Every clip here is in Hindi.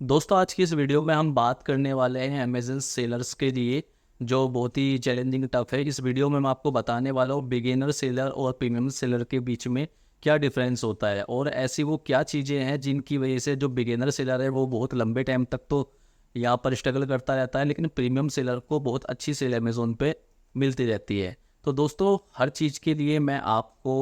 दोस्तों आज की इस वीडियो में हम बात करने वाले हैं अमेज़न सेलर्स के लिए जो बहुत ही चैलेंजिंग टफ है। इस वीडियो में मैं आपको बताने वाला हूँ बिगिनर सेलर और प्रीमियम सेलर के बीच में क्या डिफरेंस होता है और ऐसी वो क्या चीज़ें हैं जिनकी वजह से जो बिगिनर सेलर है वो बहुत लंबे टाइम तक तो यहाँ पर स्ट्रगल करता रहता है, लेकिन प्रीमियम सेलर को बहुत अच्छी सेल अमेज़ोन पे मिलती रहती है। तो दोस्तों हर चीज़ के लिए मैं आपको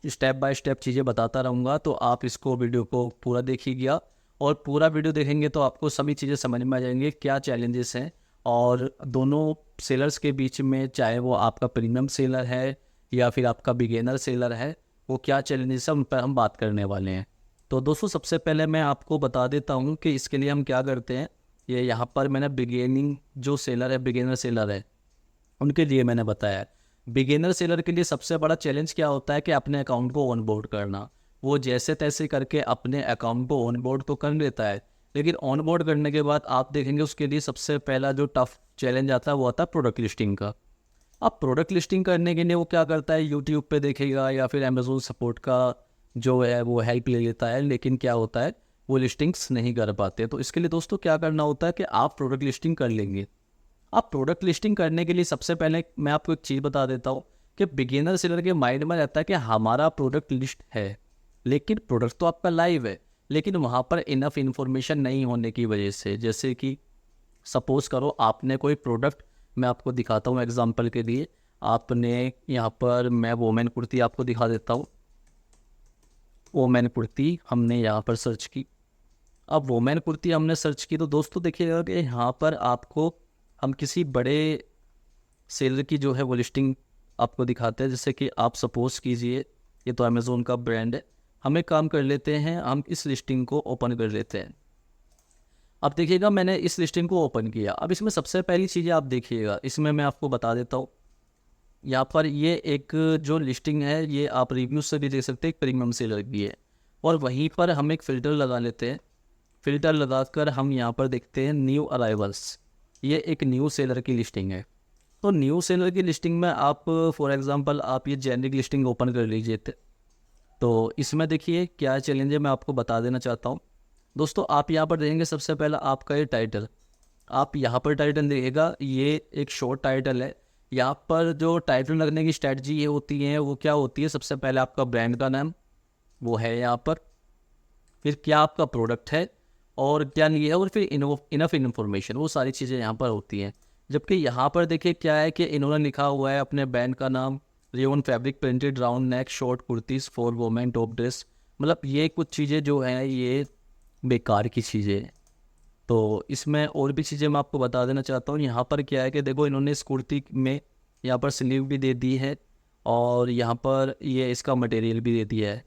स्टेप बाय स्टेप चीज़ें बताता रहूँगा, तो आप इसको वीडियो को पूरा देखिएगा और पूरा वीडियो देखेंगे तो आपको सभी चीज़ें समझ में आ जाएंगे क्या चैलेंजेस हैं और दोनों सेलर्स के बीच में, चाहे वो आपका प्रीमियम सेलर है या फिर आपका बिगेनर सेलर है, वो क्या चैलेंजेस हैं उन पर हम बात करने वाले हैं। तो दोस्तों सबसे पहले मैं आपको बता देता हूँ कि इसके लिए हम क्या करते हैं। ये यहाँ पर मैंने बिगेनिंग जो सेलर है, बिगेनर सेलर है, उनके लिए मैंने बताया। बिगिनर सेलर के लिए सबसे बड़ा चैलेंज क्या होता है कि अपने अकाउंट को ऑनबोर्ड करना। वो जैसे तैसे करके अपने अकाउंट को ऑनबोर्ड तो कर लेता है, लेकिन ऑनबोर्ड करने के बाद आप देखेंगे उसके लिए सबसे पहला जो टफ चैलेंज आता है वो आता है प्रोडक्ट लिस्टिंग का। अब प्रोडक्ट लिस्टिंग करने के लिए वो क्या करता है, यूट्यूब पे देखेगा या फिर अमेजोन सपोर्ट का जो है वो हेल्प ले लेता है, लेकिन क्या होता है वो लिस्टिंग्स नहीं कर पाते। तो इसके लिए दोस्तों क्या करना होता है कि आप प्रोडक्ट लिस्टिंग कर लेंगे। आप प्रोडक्ट लिस्टिंग करने के लिए सबसे पहले मैं आपको एक चीज़ बता देता हूँ कि बिगिनर सेलर के माइंड में रहता है कि हमारा प्रोडक्ट लिस्ट है, लेकिन प्रोडक्ट तो आपका लाइव है, लेकिन वहाँ पर इनफ इंफॉर्मेशन नहीं होने की वजह से, जैसे कि सपोज करो आपने कोई प्रोडक्ट, मैं आपको दिखाता हूँ एग्जांपल के लिए। आपने यहाँ पर, मैं वोमेन कुर्ती आपको दिखा देता हूँ। वोमेन कुर्ती हमने यहाँ पर सर्च की। अब वोमेन कुर्ती हमने सर्च की तो दोस्तों देखिएगा कि यहाँ पर आपको हम किसी बड़े सेलर की जो है वो लिस्टिंग आपको दिखाते हैं। जैसे कि आप सपोज कीजिए ये तो अमेज़ोन का ब्रांड है, हम एक काम कर लेते हैं, हम इस लिस्टिंग को ओपन कर लेते हैं। अब देखिएगा मैंने इस लिस्टिंग को ओपन किया। अब इसमें सबसे पहली चीज़ें आप देखिएगा, इसमें मैं आपको बता देता हूँ। यहाँ पर ये एक जो लिस्टिंग है ये आप रिव्यू से भी देख सकते हैं, एक प्रीमियम सेलर की है। और वहीं पर हम एक फ़िल्टर लगा लेते हैं। फ़िल्टर लगाकर हम यहाँ पर देखते हैं न्यू अराइवल्स। ये एक न्यू सेलर की लिस्टिंग है। तो न्यू सेलर की लिस्टिंग में आप फॉर एग्जांपल आप ये जेनरिक लिस्टिंग ओपन कर लीजिए तो इसमें देखिए क्या चैलेंज है, मैं आपको बता देना चाहता हूँ। दोस्तों आप यहाँ पर देखेंगे सबसे पहला आपका ये टाइटल। आप यहाँ पर टाइटल देखिएगा, ये एक शॉर्ट टाइटल है। यहाँ पर जो टाइटल लगने की स्ट्रैटेजी ये होती है वो क्या होती है, सबसे पहले आपका ब्रांड का नाम वो है यहाँ पर, फिर क्या आपका प्रोडक्ट है और क्या नहीं है, और फिर इनफ इन्फॉर्मेशन, वो सारी चीज़ें यहाँ पर होती हैं। जबकि यहाँ पर देखिए क्या है कि इन्होंने लिखा हुआ है अपने ब्रांड का नाम, rayon fabric printed round neck short kurtis for women top dress. मतलब ये कुछ चीज़ें जो हैं ये बेकार की चीज़ें हैं। तो इसमें और भी चीज़ें मैं आपको बता देना चाहता हूँ। यहाँ पर क्या है कि देखो इन्होंने इस कुर्ती में यहाँ पर स्लीव भी दे दी है और यहाँ पर ये इसका मटेरियल भी दे दिया है।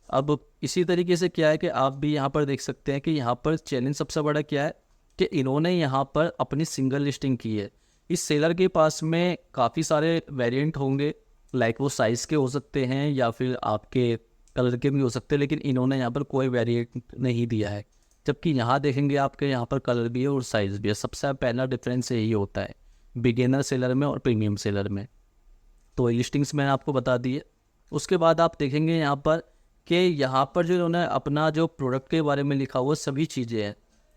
अब इसी तरीके से क्या है कि आप भी यहाँ पर देख सकते हैं कि यहाँ पर चैलेंज सबसे बड़ा क्या है कि इन्होंने यहाँ पर अपनी सिंगल लिस्टिंग की है। इस सेलर के पास में काफ़ी सारे वेरिएंट होंगे, लाइक वो साइज़ के हो सकते हैं या फिर आपके कलर के भी हो सकते हैं, लेकिन इन्होंने यहाँ पर कोई वेरिएंट नहीं दिया है। जबकि यहाँ देखेंगे आपके यहाँ पर कलर भी है और साइज़ भी है। सबसे पहला डिफरेंस यही होता है बिगिनर सेलर में और प्रीमियम सेलर में। तो लिस्टिंग्स मैंने आपको बता दी है। उसके बाद आप देखेंगे यहाँ पर कि यहाँ पर जो इन्होंने अपना जो प्रोडक्ट के बारे में लिखा हुआ सभी चीज़ें हैं,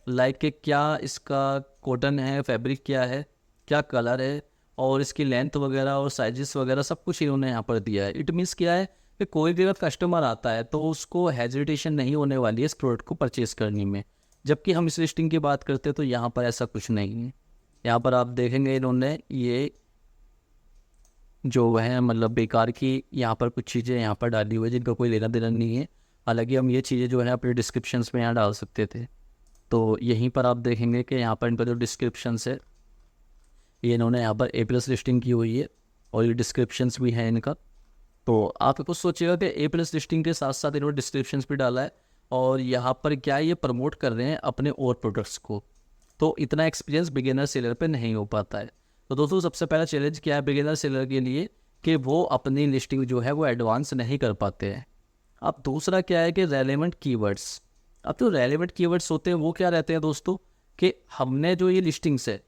लाइक कि क्या इसका कॉटन है, फैब्रिक क्या है, क्या कलर है और इसकी लेंथ वगैरह और साइजेस वगैरह सब कुछ इन्होंने यहाँ पर दिया है। इट मीन्स क्या है कि कोई भी अगर कस्टमर आता है तो उसको हेजिटेशन नहीं होने वाली है इस प्रोडक्ट को परचेज़ करने में। जबकि हम इस लिस्टिंग की बात करते हैं तो यहाँ पर ऐसा कुछ नहीं है। यहाँ पर आप देखेंगे इन्होंने ये जो है मतलब बेकार की यहाँ पर कुछ चीज़ें यहाँ पर डाली हुई है जिनका कोई लेना देना नहीं है। हालांकि हम ये चीज़ें जो है अपने डिस्क्रिप्शंस में यहाँ डाल सकते थे। तो यहीं पर आप देखेंगे कि यहाँ पर इनका जो डिस्क्रिप्शंस है ये इन्होंने यहाँ पर A+ लिस्टिंग की हुई है और ये डिस्क्रिप्शंस भी हैं इनका। तो आप कुछ सोचिएगा कि A+ लिस्टिंग के साथ साथ इन्होंने डिस्क्रिप्शंस भी डाला है और यहाँ पर क्या है, ये प्रमोट कर रहे हैं अपने और प्रोडक्ट्स को। तो इतना एक्सपीरियंस बिगिनर सेलर पे नहीं हो पाता है। तो दोस्तों सबसे पहला चैलेंज क्या है बिगिनर सेलर के लिए कि वो अपनी लिस्टिंग जो है वो एडवांस नहीं कर पाते हैं। अब दूसरा क्या है कि रेलेवेंट कीवर्ड्स। अब तो रेलेवेंट कीवर्ड्स होते हैं वो क्या रहते हैं दोस्तों कि हमने जो ये लिस्टिंग्स है,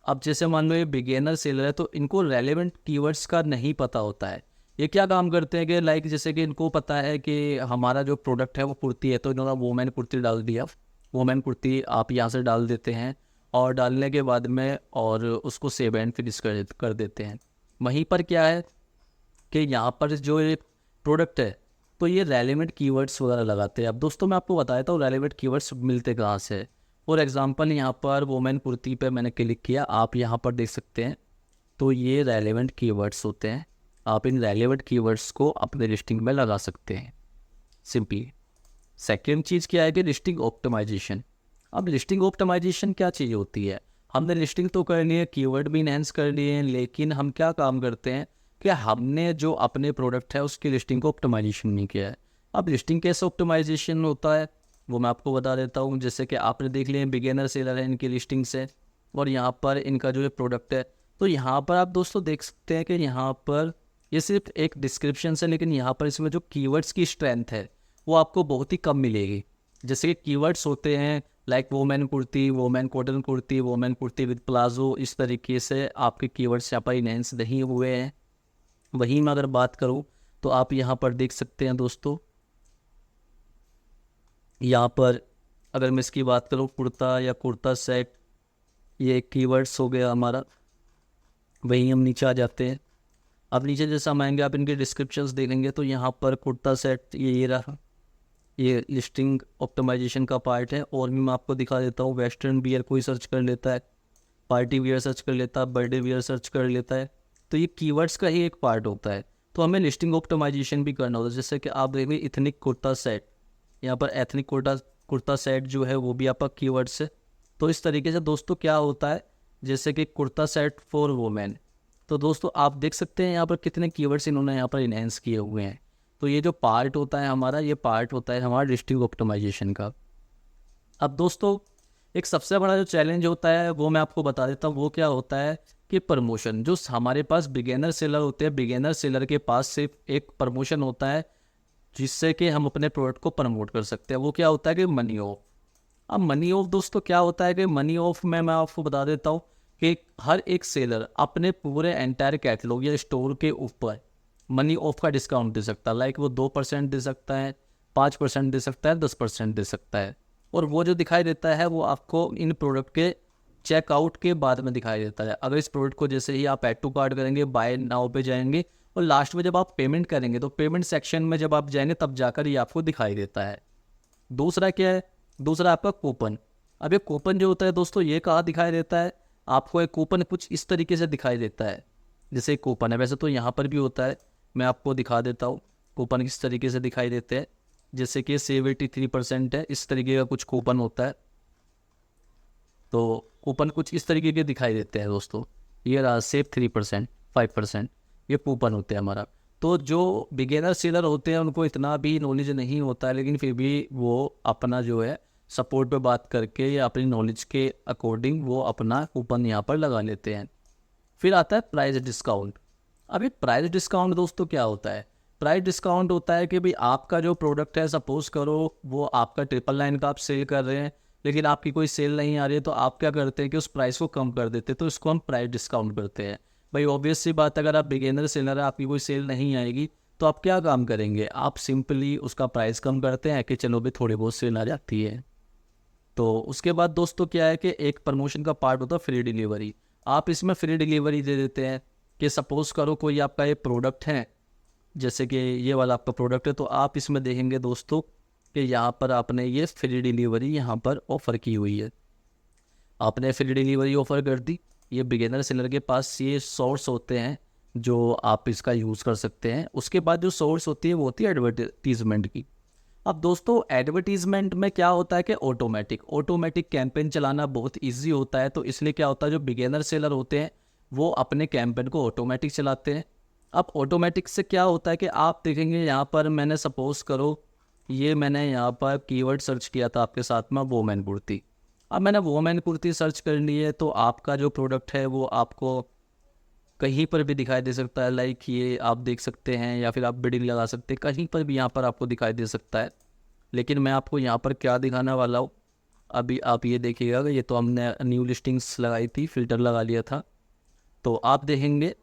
अब जैसे मान लो ये बिगिनर सेलर है तो इनको रेलेवेंट कीवर्ड्स का नहीं पता होता है। ये क्या काम करते हैं कि लाइक जैसे कि इनको पता है कि हमारा जो प्रोडक्ट है वो कुर्ती है तो इन्होंने वोमेन कुर्ती डाल दिया वोमेन कुर्ती आप यहाँ से डाल देते हैं और डालने के बाद में और उसको सेव एंड फिनिश कर देते हैं। वहीं पर क्या है कि यहाँ पर जो ये प्रोडक्ट है तो ये रेलेवेंट कीवर्ड्स वगैरह लगाते हैं। अब दोस्तों मैं आपको बताया था रेलेवेंट कीवर्ड्स मिलते कहाँ से। फॉर एग्जांपल यहाँ पर वोमेन कुर्ती पे मैंने क्लिक किया, आप यहाँ पर देख सकते हैं तो ये रेलेवेंट कीवर्ड्स होते हैं। आप इन रेलेवेंट कीवर्ड्स को अपने लिस्टिंग में लगा सकते हैं सिंपली। सेकेंड चीज़ क्या है कि लिस्टिंग ऑप्टिमाइजेशन। अब लिस्टिंग ऑप्टिमाइजेशन क्या चीज़ होती है, हमने लिस्टिंग तो कर ली है, कीवर्ड भी इनहेंस कर लिए हैं, लेकिन हम क्या काम करते हैं कि हमने जो अपने प्रोडक्ट है उसकी लिस्टिंग को ऑप्टिमाइजेशन नहीं किया है। अब लिस्टिंग कैसे ऑप्टिमाइजेशन होता है वो मैं आपको बता देता हूँ। जैसे कि आपने देख लिया बिगिनर सेलर है इनकी लिस्टिंग से, और यहाँ पर इनका जो प्रोडक्ट है तो यहाँ पर आप दोस्तों देख सकते हैं कि यहाँ पर ये सिर्फ एक डिस्क्रिप्शन है, लेकिन यहाँ पर इसमें जो कीवर्ड्स की स्ट्रेंथ है वो आपको बहुत ही कम मिलेगी। जैसे कि कीवर्ड्स होते हैं like women kurti, women cotton kurti, women kurti with palazzo, इस तरीके से आपके कीवर्ड्स यहाँ पर इनहेंस नहीं हुए हैं। वहीं मैं अगर बात करूँ तो आप यहाँ पर देख सकते हैं दोस्तों, यहाँ पर अगर मैं इसकी बात करूँ कुर्ता या कुर्ता सेट, ये कीवर्ड्स हो गया हमारा। वहीं हम नीचे आ जाते हैं। अब नीचे जैसे हम आएंगे आप इनके डिस्क्रिप्शंस देखेंगे तो यहाँ पर कुर्ता सेट ये रहा, ये लिस्टिंग ऑप्टिमाइजेशन का पार्ट है। और भी मैं आपको दिखा देता हूँ, वेस्टर्न वियर कोई सर्च कर लेता है, पार्टी वियर सर्च कर लेता है, बर्थडे वियर सर्च कर लेता है, तो ये कीवर्ड्स का ही एक पार्ट होता है। तो हमें लिस्टिंग ऑप्टिमाइजेशन भी करना होता है। जैसे कि आप देखेंगे इथनिक कुर्ता सेट, यहाँ पर एथनिक कुर्ता सेट जो है वो भी आपका कीवर्ड्स है। तो इस तरीके से दोस्तों क्या होता है, जैसे कि कुर्ता सेट फॉर वोमेन, तो दोस्तों आप देख सकते हैं यहाँ पर कितने कीवर्ड्स इन्होंने यहाँ पर इनहेंस किए हुए हैं। तो ये जो पार्ट होता है हमारा, ये पार्ट होता है हमारा लिस्टिंग ऑप्टिमाइजेशन का। अब दोस्तों एक सबसे बड़ा जो चैलेंज होता है वो मैं आपको बता देता हूँ, वो क्या होता है कि प्रमोशन। जो हमारे पास बिगिनर सेलर होते हैं, बिगिनर सेलर के पास सिर्फ एक प्रमोशन होता है जिससे कि हम अपने प्रोडक्ट को प्रमोट कर सकते हैं, वो क्या होता है कि मनी ऑफ। अब मनी ऑफ दोस्तों क्या होता है कि मनी ऑफ में मैं आपको बता देता हूँ कि हर एक सेलर अपने पूरे एंटायर कैटलॉग या स्टोर के ऊपर मनी ऑफ का डिस्काउंट दे सकता है। लाइक वो 2% दे सकता है, 5% दे सकता है, 10% दे सकता है। और वो जो दिखाई देता है वो आपको इन प्रोडक्ट के चेकआउट के बाद में दिखाई देता है। अगर इस प्रोडक्ट को जैसे ही आप ऐड टू कार्ट करेंगे, बाय नाउ पे जाएंगे और लास्ट में जब आप पेमेंट करेंगे तो पेमेंट सेक्शन में जब आप जाएंगे तब जाकर ये आपको दिखाई देता है। दूसरा क्या है, दूसरा आपका कूपन। अब ये कूपन जो होता है दोस्तों ये कहाँ दिखाई देता है, आपको एक कूपन कुछ इस तरीके से दिखाई देता है। जैसे एक कूपन है, वैसे तो यहाँ पर भी होता है, मैं आपको दिखा देता हूँ कूपन किस तरीके से दिखाई देते हैं। जैसे कि सेव 83% है, इस तरीके का कुछ कूपन होता है। तो कूपन कुछ इस तरीके के दिखाई देते हैं दोस्तों। ये रहा सेव 3%, 5%, ये कूपन होते हैं हमारा। तो जो बिगिनर सेलर होते हैं उनको इतना भी नॉलेज नहीं होता है, लेकिन फिर भी वो अपना जो है सपोर्ट पे बात करके या अपनी नॉलेज के अकॉर्डिंग वो अपना कूपन यहाँ पर लगा लेते हैं। फिर आता है प्राइस डिस्काउंट। अब ये प्राइस डिस्काउंट दोस्तों क्या होता है, प्राइस डिस्काउंट होता है कि भाई आपका जो प्रोडक्ट है, सपोज करो वो आपका 999 का आप सेल कर रहे हैं, लेकिन आपकी कोई सेल नहीं आ रही है, तो आप क्या करते हैं कि उस प्राइस को कम कर देते हैं, तो इसको हम प्राइस डिस्काउंट करते हैं। भाई ऑब्वियस सी बात, अगर आप बिगिनर सेलर है, आपकी कोई सेल नहीं आएगी तो आप क्या काम करेंगे, आप सिंपली उसका प्राइस कम करते हैं कि चलो भाई थोड़ी बहुत सेल आ जाती है। तो उसके बाद दोस्तों क्या है कि एक प्रमोशन का पार्ट होता है फ्री डिलीवरी। आप इसमें फ्री डिलीवरी दे देते हैं कि सपोज करो कोई आपका ये प्रोडक्ट है, जैसे कि ये वाला आपका प्रोडक्ट है, तो आप इसमें देखेंगे दोस्तों कि यहाँ पर आपने ये फ्री डिलीवरी यहाँ पर ऑफ़र की हुई है। आपने फ्री डिलीवरी ऑफ़र कर दी। ये बिगिनर सेलर के पास ये सोर्स होते हैं जो आप इसका यूज़ कर सकते हैं। उसके बाद जो सोर्स होती है वो होती है एडवर्टीज़मेंट की। अब दोस्तों एडवर्टीज़मेंट में क्या होता है कि ऑटोमेटिक कैंपेन चलाना बहुत इजी होता है। तो इसलिए क्या होता है, जो बिगिनर सेलर होते हैं वो अपने कैंपेन को ऑटोमेटिक चलाते हैं। अब ऑटोमेटिक से क्या होता है कि आप देखेंगे यहाँ पर मैंने सपोज करो ये मैंने यहाँ पर कीवर्ड सर्च किया था आपके साथ में वोमेन कुर्ती। अब मैंने वोमेन कुर्ती सर्च कर ली है, तो आपका जो प्रोडक्ट है वो आपको कहीं पर भी दिखाई दे सकता है। लाइक ये आप देख सकते हैं, या फिर आप बिडिंग लगा सकते हैं, कहीं पर भी यहाँ पर आपको दिखाई दे सकता है। लेकिन मैं आपको यहाँ पर क्या दिखाने वाला हूँ, अभी आप ये देखिएगा। ये तो हमने न्यू लिस्टिंग्स लगाई थी, फ़िल्टर लगा लिया था। तो आप देखेंगे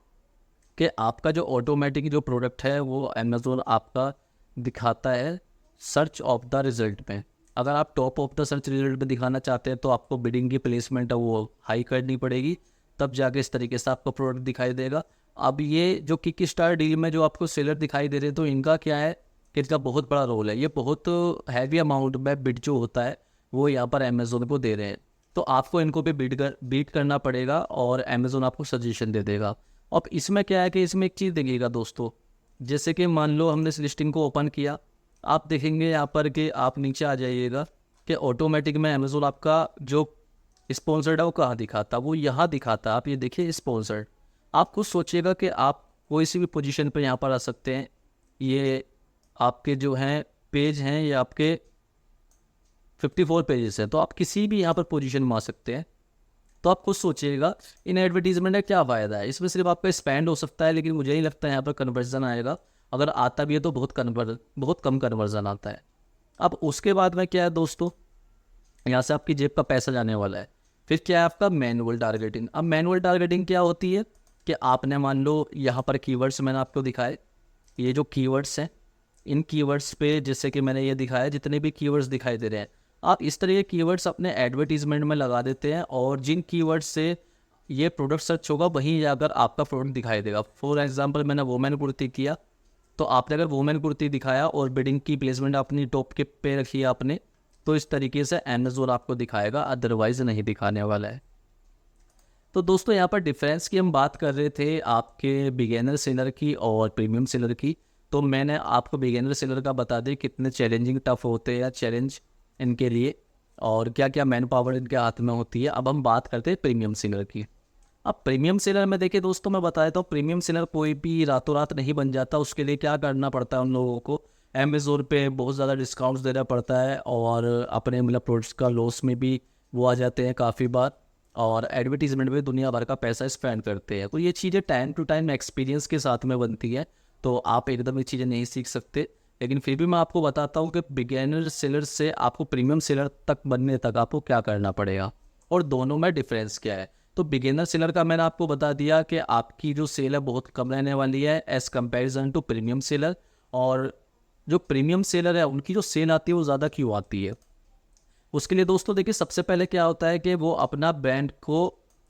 कि आपका जो ऑटोमेटिक जो प्रोडक्ट है वो अमेज़ोन आपका दिखाता है सर्च ऑफ द रिज़ल्ट में। अगर आप top of the search result में दिखाना चाहते हैं तो आपको बिडिंग की प्लेसमेंट है वो हाई करनी पड़ेगी, तब जाके इस तरीके से आपका प्रोडक्ट दिखाई देगा। अब ये जो किक स्टार डील में जो आपको सेलर दिखाई दे रहे हैं, तो इनका क्या है कि इसका बहुत बड़ा रोल है। ये बहुत हैवी अमाउंट में बिड जो होता है वो यहाँ पर अमेजोन को दे रहे हैं, तो आपको इनको भी बीट करना पड़ेगा और अमेजोन आपको सजेशन दे देगा। अब इसमें क्या है कि इसमें एक चीज़ देखिएगा दोस्तों, जैसे कि मान लो हमने इस लिस्टिंग को ओपन किया, आप देखेंगे यहाँ पर कि आप नीचे आ जाइएगा कि ऑटोमेटिक में अमेजोन आपका जो स्पॉन्सर्ड है वो कहाँ दिखाता, वो यहाँ दिखाता। आप ये देखिए स्पॉन्सर्ड, आप खुद सोचिएगा कि आप कोई सी भी पोजीशन पर यहाँ पर आ सकते हैं। ये आपके जो हैं पेज हैं, ये आपके 54 पेजेस हैं, तो आप किसी भी यहाँ पर पोजीशन में आ सकते हैं। तो आप खुद सोचिएगा इन एडवर्टीजमेंट का क्या फ़ायदा है। इसमें सिर्फ आपका स्पेंड हो सकता है, लेकिन मुझे नहीं लगता है यहाँ पर कन्वर्जन आएगा। अगर आता भी है तो बहुत कम कन्वर्जन आता है। अब उसके बाद में क्या है दोस्तों, यहाँ से आपकी जेब का पैसा जाने वाला है। फिर क्या है आपका मैनुअल टारगेटिंग। अब मैनुअल टारगेटिंग क्या होती है कि आपने मान लो यहाँ पर कीवर्ड्स मैंने आपको दिखाए, ये जो कीवर्ड्स हैं, इन कीवर्ड्स पे जैसे कि मैंने ये दिखाया, जितने भी कीवर्ड्स दिखाई दे रहे हैं, आप इस तरह के कीवर्ड्स अपने एडवर्टीजमेंट में लगा देते हैं, और जिन कीवर्ड्स से ये प्रोडक्ट सर्च होगा वहीं जाकर आपका प्रोडक्ट दिखाई देगा। फॉर एग्जांपल मैंने वोमेन कुर्ती किया, तो आपने अगर वोमेन कुर्ती दिखाया और बिडिंग की प्लेसमेंट अपनी टॉप के पे रखी है आपने, तो इस तरीके से अमेजोन आपको दिखाएगा, अदरवाइज नहीं दिखाने वाला है। तो दोस्तों यहाँ पर डिफरेंस की हम बात कर रहे थे आपके बिगेनर सेलर की और प्रीमियम सेलर की। तो मैंने आपको बिगेनर सेलर का बता दें कितने चैलेंजिंग टफ होते हैं या चैलेंज इनके लिए, और क्या क्या मैन पावर इनके हाथ में होती है। अब हम बात करते हैं प्रीमियम सेलर की। अब प्रीमियम सेलर में देखिए दोस्तों, मैं बता देता हूँ, प्रीमियम सेलर कोई भी रातों रात नहीं बन जाता। उसके लिए क्या करना पड़ता है उन लोगों को, अमेजोन पे बहुत ज़्यादा डिस्काउंट्स देना पड़ता है, और अपने मतलब प्रोडक्ट्स का लॉस में भी वो आ जाते हैं काफ़ी बार, और एडवर्टीजमेंट में दुनिया भर का पैसा स्पेंड करते हैं। तो ये चीज़ें टाइम टू टाइम एक्सपीरियंस के साथ में बनती है, तो आप एकदम ये चीज़ें नहीं सीख सकते। लेकिन फिर भी मैं आपको बताता हूँ कि बिगिनर सेलर से आपको प्रीमियम सेलर तक बनने तक आपको क्या करना पड़ेगा और दोनों में डिफरेंस क्या है। तो बिगिनर सेलर का मैंने आपको बता दिया कि आपकी जो सेल है बहुत कम रहने वाली है as comparison to premium seller, और जो प्रीमियम सेलर है उनकी जो सेल आती है वो ज़्यादा क्यों आती है। उसके लिए दोस्तों देखिए, सबसे पहले क्या होता है कि वो अपना ब्रांड को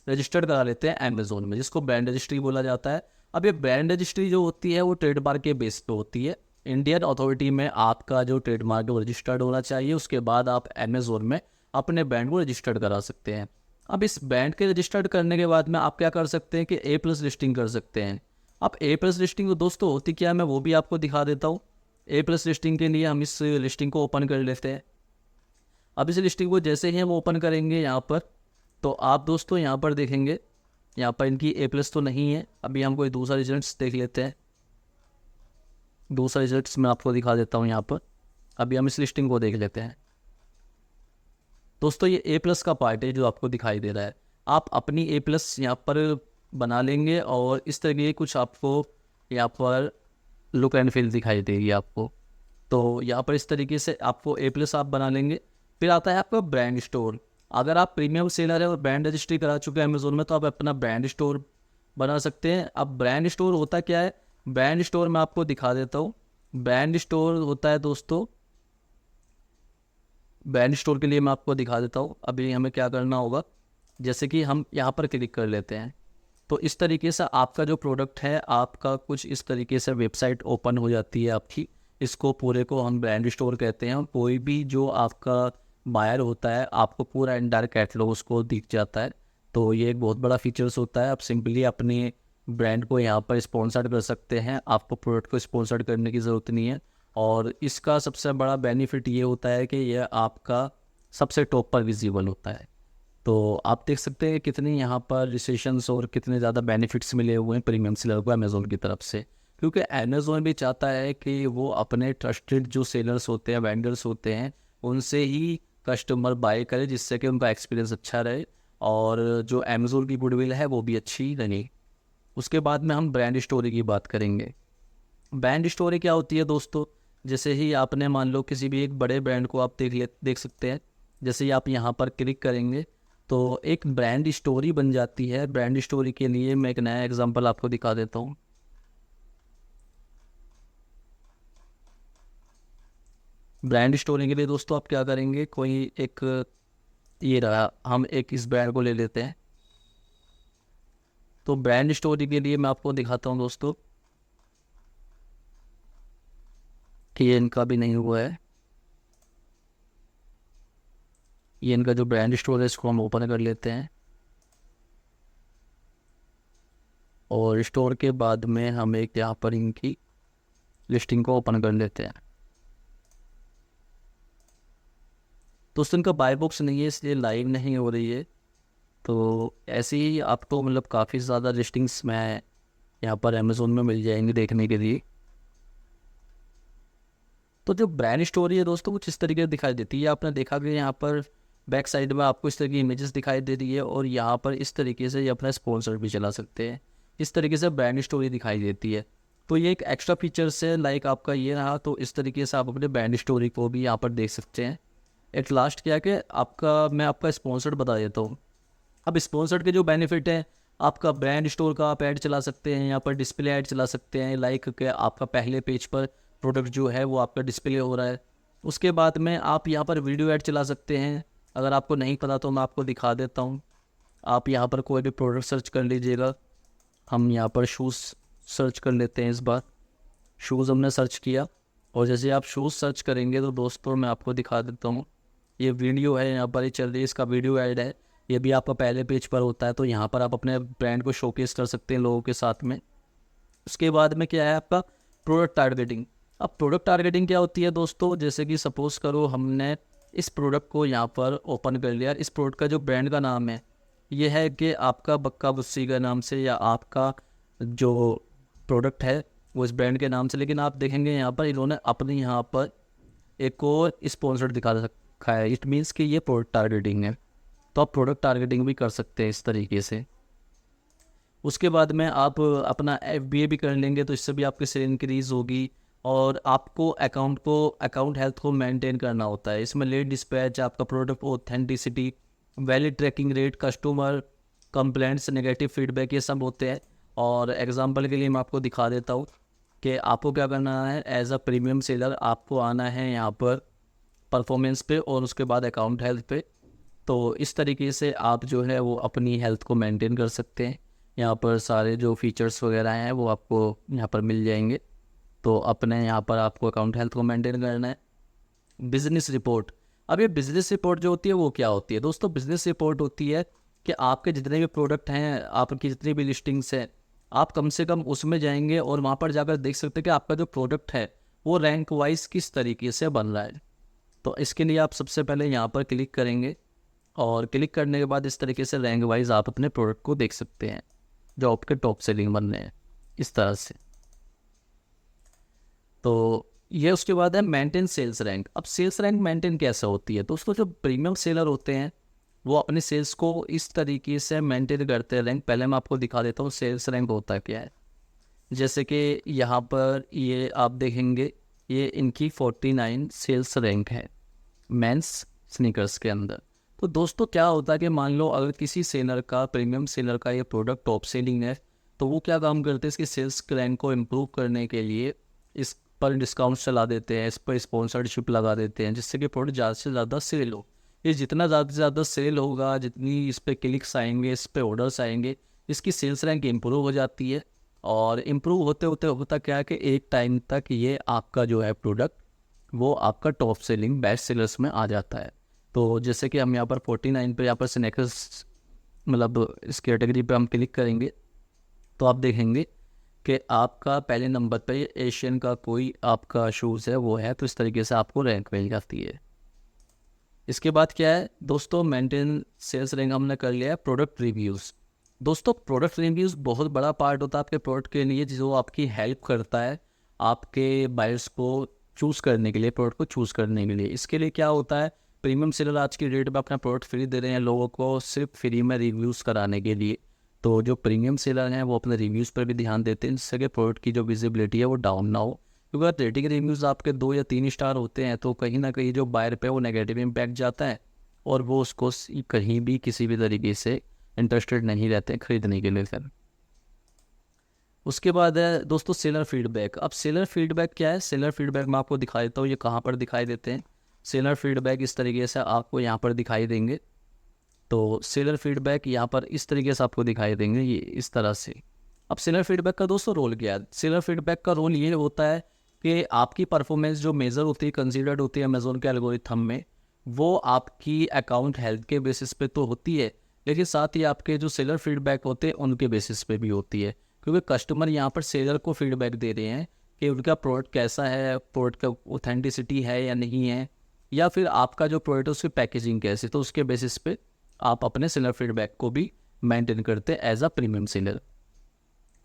रजिस्टर्ड करा लेते हैं अमेजोन में, जिसको ब्रांड रजिस्ट्री बोला जाता है। अब ये ब्रांड रजिस्ट्री जो होती है वो ट्रेडमार्क के बेस पे होती है। इंडियन अथॉरिटी में आपका जो ट्रेडमार्क है वो रजिस्टर्ड होना चाहिए, उसके बाद आप अमेजोन में अपने ब्रांड को रजिस्टर्ड करा सकते हैं। अब इस ब्रांड के रजिस्टर्ड करने के बाद में आप क्या कर सकते हैं कि A+ लिस्टिंग कर सकते हैं। अब A+ लिस्टिंग दोस्तों होती क्या है, मैं वो भी आपको दिखा देता हूँ। A+ लिस्टिंग के लिए हम इस लिस्टिंग को ओपन कर लेते हैं। अब इस लिस्टिंग को जैसे ही हम ओपन करेंगे यहाँ पर, तो आप दोस्तों यहाँ पर देखेंगे, यहाँ पर इनकी A+ तो नहीं है। अभी हम कोई दूसरा रिजल्ट्स देख लेते हैं। दूसरा रिजल्ट्स मैं आपको दिखा देता हूँ यहाँ पर। अभी हम इस लिस्टिंग को देख लेते हैं। दोस्तों ये A+ का पार्ट है जो आपको दिखाई दे रहा है। आप अपनी A+ यहाँ पर बना लेंगे, और इस तरह की कुछ आपको यहाँ पर लुक एंड फील दिखाई देगी आपको। तो यहाँ पर इस तरीके से आपको A+ आप बना लेंगे। फिर आता है आपका ब्रांड स्टोर। अगर आप प्रीमियम सेलर है और ब्रांड रजिस्ट्री करा चुके हैं अमेजोन में, तो आप अपना ब्रांड स्टोर बना सकते हैं। अब ब्रांड स्टोर होता क्या है, ब्रांड स्टोर मैं आपको दिखा देता हूँ। ब्रांड स्टोर होता है दोस्तों, ब्रांड स्टोर के लिए मैं आपको दिखा देता हूँ। अभी हमें क्या करना होगा, जैसे कि हम यहाँ पर क्लिक कर लेते हैं, तो इस तरीके से आपका जो प्रोडक्ट है आपका कुछ इस तरीके से वेबसाइट ओपन हो जाती है आपकी। इसको पूरे को हम ब्रांड स्टोर कहते हैं। कोई भी जो आपका बायर होता है आपको पूरा एंटायर कैटलॉग उसको दिख जाता है। तो ये एक बहुत बड़ा फीचर्स होता है। आप सिंपली अपने ब्रांड को यहाँ पर स्पॉन्सर्ड कर सकते हैं, आपको प्रोडक्ट को स्पॉन्सर्ड करने की ज़रूरत नहीं है। और इसका सबसे बड़ा बेनिफिट ये होता है कि यह आपका सबसे टॉप पर विजिबल होता है। तो आप देख सकते हैं कितनी यहाँ पर रिसेशंस और कितने ज़्यादा बेनिफिट्स मिले हुए हैं प्रीमियम सेलर को अमेजोन की तरफ से, क्योंकि अमेजोन भी चाहता है कि वो अपने ट्रस्टेड जो सेलर्स होते हैं, वेंडर्स होते हैं, उनसे ही कस्टमर बाय करे, जिससे कि उनका एक्सपीरियंस अच्छा रहे और जो अमेजोन की गुडविल है वो भी अच्छी रहे। उसके बाद में हम ब्रांड स्टोरी की बात करेंगे। ब्रांड स्टोरी क्या होती है दोस्तों, जैसे ही आपने मान लो किसी भी एक बड़े ब्रांड को आप देख सकते हैं। जैसे ही आप यहाँ पर क्लिक करेंगे तो एक ब्रांड स्टोरी बन जाती है। ब्रांड स्टोरी के लिए मैं एक नया एग्जांपल आपको दिखा देता हूँ। ब्रांड स्टोरी के लिए दोस्तों आप क्या करेंगे, कोई एक ये रहा, हम एक इस ब्रांड को ले लेते हैं। तो ब्रांड स्टोरी के लिए मैं आपको दिखाता हूँ दोस्तों कि ये इनका भी नहीं हुआ है। ये इनका जो ब्रांड स्टोर है इसको हम ओपन कर लेते हैं, और स्टोर के बाद में हम एक यहाँ पर इनकी लिस्टिंग को ओपन कर लेते हैं। दोस्तों इनका बाय बॉक्स नहीं है इसलिए लाइव नहीं हो रही है। तो ऐसे ही आपको मतलब काफ़ी ज़्यादा लिस्टिंग्स में यहाँ पर अमेज़ोन में मिल जाएंगे देखने के लिए। तो जो ब्रांड स्टोरी है दोस्तों कुछ इस तरीके से दिखाई देती है। आपने देखा कि यहाँ पर बैक साइड में आपको इस तरह की इमेजेस दिखाई दे रही है, और यहाँ पर इस तरीके से ये अपना स्पॉन्सर भी चला सकते हैं। इस तरीके से ब्रांड स्टोरी दिखाई देती है। तो ये एक एक्स्ट्रा फीचर्स है, लाइक आपका ये रहा। तो इस तरीके से आप अपने ब्रांड स्टोरी को भी यहाँ पर देख सकते हैं। एट लास्ट क्या कि आपका मैं आपका स्पॉन्सर्ड बता देता हूँ। अब स्पॉन्सर्ड के जो बेनिफिट हैं, आपका ब्रांड स्टोर का आप ऐड चला सकते हैं, यहाँ पर डिस्प्ले ऐड चला सकते हैं, लाइक कि आपका पहले पेज पर प्रोडक्ट जो है वो आपका डिस्प्ले हो रहा है। उसके बाद में आप यहाँ पर वीडियो ऐड चला सकते हैं। अगर आपको नहीं पता तो मैं आपको दिखा देता हूँ। आप यहाँ पर कोई भी प्रोडक्ट सर्च कर लीजिएगा। हम यहाँ पर शूज़ सर्च कर लेते हैं। इस बार शूज़ हमने सर्च किया, और जैसे आप शूज़ सर्च करेंगे तो दोस्तों मैं आपको दिखा देता हूँ। ये वीडियो है यहाँ पर, ये चल रही है, इसका वीडियो ऐड है। ये भी आपका पहले पेज पर होता है, तो यहाँ पर आप अपने ब्रांड को शोकेस कर सकते हैं लोगों के साथ में। उसके बाद में क्या है आपका प्रोडक्ट टारगेटिंग। अब प्रोडक्ट टारगेटिंग क्या होती है दोस्तों, जैसे कि सपोज़ करो हमने इस प्रोडक्ट को यहाँ पर ओपन कर लिया। इस प्रोडक्ट का जो ब्रांड का नाम है ये है कि आपका बक्का बुस्सी के नाम से, या आपका जो प्रोडक्ट है वो इस ब्रांड के नाम से। लेकिन आप देखेंगे यहाँ पर इन्होंने अपने यहाँ पर एक और स्पॉन्सर दिखा रखा है। इट मीन्स कि ये प्रोडक्ट टारगेटिंग है। तो आप प्रोडक्ट टारगेटिंग भी कर सकते हैं इस तरीके से। उसके बाद में आप अपना FBA भी कर लेंगे, तो इससे भी आपकी सेल इंक्रीज़ होगी। और आपको अकाउंट हेल्थ को मेंटेन करना होता है। इसमें लेट डिस्पैच, आपका product authenticity, valid tracking rate, customer complaints, negative feedback, ये सब होते हैं। और एग्जांपल के लिए मैं आपको दिखा देता हूँ कि आपको क्या करना है। एज अ प्रीमियम सेलर आपको आना है यहाँ पर परफॉर्मेंस पे, और उसके बाद अकाउंट हेल्थ पे। तो इस तरीके से आप जो है वो अपनी हेल्थ को मेंटेन कर सकते हैं। यहाँ पर सारे जो फीचर्स वगैरह हैं वो आपको यहाँ पर मिल जाएंगे। तो अपने यहाँ पर आपको अकाउंट हेल्थ को मेंटेन करना है। Business report. अब ये बिजनेस रिपोर्ट जो होती है वो क्या होती है दोस्तों, बिजनेस रिपोर्ट होती है कि आपके जितने भी प्रोडक्ट हैं, आपकी जितनी भी लिस्टिंग्स हैं, आप कम से कम उसमें जाएंगे और वहाँ पर जाकर देख सकते हैं कि आपका जो प्रोडक्ट है वो रैंक वाइज किस तरीके से बन रहा है। तो इसके लिए आप सबसे पहले यहाँ पर क्लिक करेंगे, और क्लिक करने के बाद इस तरीके से रैंक वाइज आप अपने प्रोडक्ट को देख सकते हैं जो आपके टॉप सेलिंग बन रहे हैं इस तरह से। तो ये उसके बाद है मेंटेन सेल्स रैंक। अब सेल्स रैंक मेंटेन कैसे होती है दोस्तों, जो प्रीमियम सेलर होते हैं वो अपने सेल्स को इस तरीके से मेंटेन करते हैं रैंक। पहले मैं आपको दिखा देता हूँ सेल्स रैंक होता क्या है। जैसे कि यहाँ पर ये आप देखेंगे, ये इनकी 49 सेल्स रैंक है मेंस स्नीकर्स के अंदर। तो दोस्तों क्या होता है कि मान लो अगर किसी सेलर का, प्रीमियम सेलर का ये प्रोडक्ट टॉप सेलिंग है, तो वो क्या काम करते हैं, इसकी सेल्स रैंक को इम्प्रूव करने के लिए इस पर डिस्काउंट चला देते हैं, इस पर स्पॉन्सरशिप लगा देते हैं, जिससे कि प्रोडक्ट ज़्यादा से ज़्यादा सेल हो। ये जितना ज़्यादा से ज़्यादा सेल होगा, जितनी इस पर क्लिक्स आएंगे, इस पर ऑर्डर्स आएंगे, इसकी सेल्स रैंक इम्प्रूव हो जाती है। और इम्प्रूव होते होते होता क्या है कि एक टाइम तक ये आपका जो है प्रोडक्ट वो आपका टॉप सेलिंग बेस्ट सेलर्स में आ जाता है। तो जैसे कि हम यहाँ पर 49 पे यहाँ पर स्नैकर्स, मतलब इस कैटेगरी पे हम क्लिक करेंगे तो आप देखेंगे कि आपका पहले नंबर पे एशियन का कोई आपका शूज़ है वो है। तो इस तरीके से आपको रैंक मिल जाती है। इसके बाद क्या है दोस्तों, मेंटेन सेल्स रैंक हमने कर लिया है। Product reviews. दोस्तों प्रोडक्ट रिव्यूज़ बहुत बड़ा पार्ट होता है आपके प्रोडक्ट के लिए, जो आपकी हेल्प करता है आपके बायर्स को चूज़ करने के लिए, प्रोडक्ट को चूज़ करने के लिए। इसके लिए क्या होता है, प्रीमियम सेलर आज की डेट में अपना प्रोडक्ट फ्री दे रहे हैं लोगों को, सिर्फ फ्री में रिव्यूज़ कराने के लिए। तो जो प्रीमियम सेलर हैं वो अपने रिव्यूज़ पर भी ध्यान देते हैं, जिससे कि प्रोडक्ट की जो विजिबिलिटी है वो डाउन ना हो। क्योंकि अगर रेटिंग रिव्यूज़ आपके 2 या 3 स्टार होते हैं तो कहीं ना कहीं जो बायर पे वो नेगेटिव इम्पैक्ट जाता है, और वो उसको कहीं भी किसी भी तरीके से इंटरेस्टेड नहीं रहते हैं खरीदने के लिए। फिर उसके बाद है दोस्तों सेलर फीडबैक। अब सेलर फीडबैक क्या है? सेलर फीडबैक मैं आपको दिखा देता हूँ, ये कहाँ पर दिखाई देते हैं। सेलर फीडबैक इस तरीके से आपको यहाँ पर दिखाई देंगे। तो सेलर फीडबैक यहाँ पर इस तरीके से आपको दिखाई देंगे, ये इस तरह से। अब सेलर फीडबैक का दोस्तों रोल क्या है? सेलर फीडबैक का रोल ये होता है कि आपकी परफॉर्मेंस जो मेज़र होती है, कंसीडर्ड होती है अमेज़ोन के एल्गोरिथम में, वो आपकी अकाउंट हेल्थ के बेसिस पे तो होती है, लेकिन साथ ही आपके जो सेलर फीडबैक होते हैं उनके बेसिस पे भी होती है। क्योंकि कस्टमर यहाँ पर सेलर को फीडबैक दे रहे हैं कि उनका प्रोडक्ट कैसा है, प्रोडक्ट का ऑथेंटिसिटी है या नहीं है, या फिर आपका जो प्रोडक्ट है उसकी पैकेजिंग कैसी, तो उसके बेसिस पे आप अपने सेलर फीडबैक को भी मेंटेन करते हैं एज अ प्रीमियम सेलर।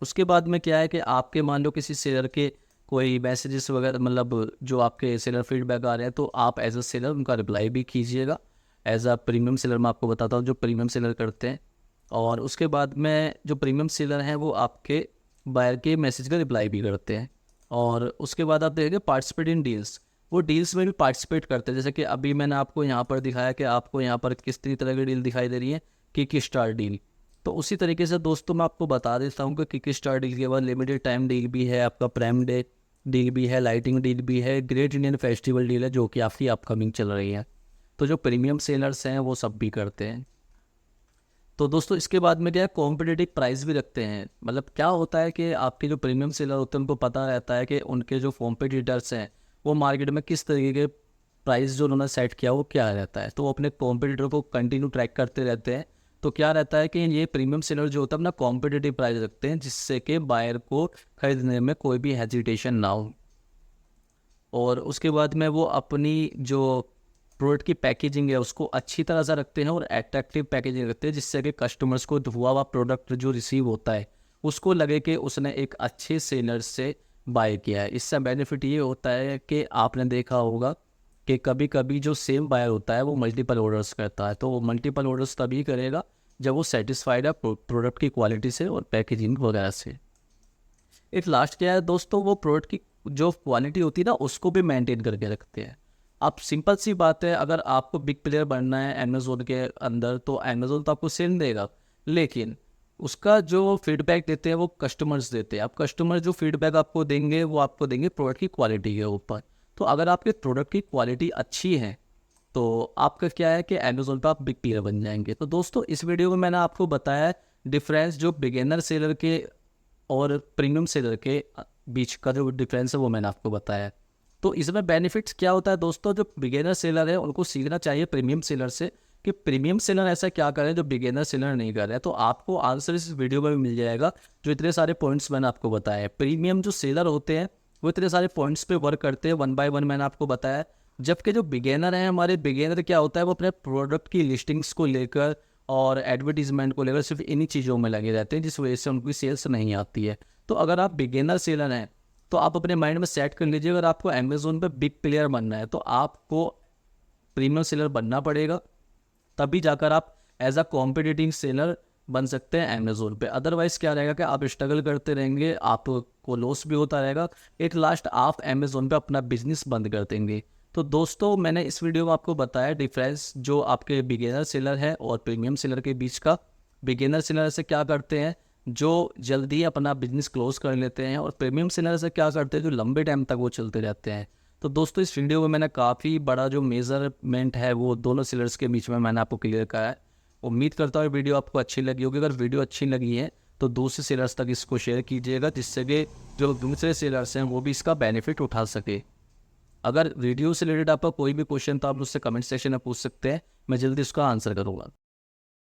उसके बाद में क्या है कि आपके मान लो किसी सेलर के कोई मैसेजेस वगैरह, मतलब जो आपके सेलर फीडबैक आ रहे हैं, तो आप एज अ सेलर उनका रिप्लाई भी कीजिएगा। एज अ प्रीमियम सेलर मैं आपको बताता हूँ जो प्रीमियम सेलर करते हैं। और उसके बाद में जो प्रीमियम सेलर हैं वो आपके बायर के मैसेज का रिप्लाई भी करते हैं। और उसके बाद आप देखेंगे पार्टिसिपेट इन डील्स, वो डील्स में भी पार्टिसिपेट करते हैं। जैसे कि अभी मैंने आपको यहाँ पर दिखाया कि आपको यहाँ पर किस तरह की डील दिखाई दे रही है, किक स्टार डील। तो उसी तरीके से दोस्तों मैं आपको बता देता हूँ कि किक स्टार डील के बाद लिमिटेड टाइम डील भी है, आपका प्राइम डे डील भी है, लाइटिंग डील भी है, ग्रेट इंडियन फेस्टिवल डील है जो कि आपकी अपकमिंग चल रही है। तो जो प्रीमियम सेलर्स हैं वो सब भी करते हैं। तो दोस्तों इसके बाद में क्या है, कॉम्पिटिटिव प्राइस भी रखते हैं। मतलब क्या होता है कि आपके जो प्रीमियम सेलर होते हैं उनको पता रहता है कि उनके जो कॉम्पिटिटर्स हैं वो मार्केट में किस तरीके के प्राइस जो उन्होंने सेट किया वो क्या रहता है, तो वो अपने कॉम्पिटिटर को कंटिन्यू ट्रैक करते रहते हैं। तो क्या रहता है कि ये प्रीमियम सेलर जो होता है अपना कॉम्पिटिटिव प्राइस रखते हैं, जिससे कि बायर को खरीदने में कोई भी हेजिटेशन ना हो। और उसके बाद में वो अपनी जो प्रोडक्ट की पैकेजिंग है उसको अच्छी तरह से रखते हैं और एट्रैक्टिव पैकेजिंग रखते हैं, जिससे कि कस्टमर्स को हुआ हुआ प्रोडक्ट जो रिसीव होता है उसको लगे कि उसने एक अच्छे सेलर से बाय किया है। इससे बेनिफिट ये होता है कि आपने देखा होगा कि कभी कभी जो सेम बायर होता है वो मल्टीपल ऑर्डर्स करता है, तो वो मल्टीपल ऑर्डर्स तभी करेगा जब वो सेटिस्फाइड है प्रोडक्ट की क्वालिटी से और पैकेजिंग वगैरह से। एक लास्ट क्या है दोस्तों, वो प्रोडक्ट की जो क्वालिटी होती है ना उसको भी मेंटेन करके रखते हैं। आप सिंपल सी बात है, अगर आपको बिग प्लेयर बनना है अमेज़ोन के अंदर तो अमेज़ोन तो आपको सेल देगा, लेकिन उसका जो फीडबैक देते हैं वो कस्टमर्स देते हैं। आप कस्टमर जो फीडबैक आपको देंगे वो आपको देंगे प्रोडक्ट की क्वालिटी के ऊपर। तो अगर आपके प्रोडक्ट की क्वालिटी अच्छी है तो आपका क्या है कि अमेज़ोन पर आप बिग प्लेयर बन जाएंगे। तो दोस्तों इस वीडियो में मैंने आपको बताया डिफरेंस जो बिगिनर सेलर के और प्रीमियम सेलर के बीच का जो डिफरेंस है वो मैंने आपको बताया। तो इसमें बेनिफिट्स क्या होता है दोस्तों, जो बिगिनर सेलर है उनको सीखना चाहिए प्रीमियम सेलर से कि प्रीमियम सेलर ऐसा क्या करें जो बिगिनर सेलर नहीं कर रहे हैं। तो आपको आंसर इस वीडियो में भी मिल जाएगा, जो इतने सारे पॉइंट्स मैंने आपको बताए। प्रीमियम जो सेलर होते हैं वो इतने सारे पॉइंट्स पे वर्क करते हैं, वन बाय वन मैंने आपको बताया। जबकि जो बिगिनर हैं हमारे, बिगिनर क्या होता है वो अपने प्रोडक्ट की लिस्टिंग्स को लेकर और एडवर्टीजमेंट को लेकर सिर्फ इन्हीं चीज़ों में लगे रहते हैं, जिस वजह से उनकी सेल्स नहीं आती है। तो अगर आप बिगिनर सेलर हैं तो आप अपने माइंड में सेट कर लीजिए, अगर आपको अमेज़ोन पे बिग प्लेयर बनना है तो आपको प्रीमियम सेलर बनना पड़ेगा, तभी जाकर आप एज अ कॉम्पिटिटिव सेलर बन सकते हैं अमेज़ोन पे। अदरवाइज़ क्या रहेगा कि आप स्ट्रगल करते रहेंगे, आपको लॉस भी होता रहेगा, एक लास्ट आप अमेज़ोन पे अपना बिजनेस बंद कर देंगे। तो दोस्तों मैंने इस वीडियो में आपको बताया डिफरेंस जो आपके बिगिनर सेलर है और प्रीमियम सेलर के बीच का। बिगिनर सेलर से क्या करते हैं जो जल्दी अपना बिजनेस क्लोज कर लेते हैं, और प्रीमियम सेलर से क्या करते हैं जो लंबे टाइम तक वो चलते रहते हैं। तो दोस्तों इस वीडियो में मैंने काफ़ी बड़ा जो मेजरमेंट है वो दोनों सेलर्स के बीच में मैंने आपको क्लियर करा है। उम्मीद करता हूँ वीडियो आपको अच्छी लगी होगी। अगर वीडियो अच्छी लगी है तो दूसरे सेलर्स तक इसको शेयर कीजिएगा, जिससे कि जो दूसरे सेलर्स हैं वो भी इसका बेनिफिट उठा सके। अगर वीडियो से रिलेटेड आपका कोई भी क्वेश्चन तो आप मुझसे कमेंट सेक्शन में पूछ सकते हैं, मैं जल्दी उसका आंसर करूँगा।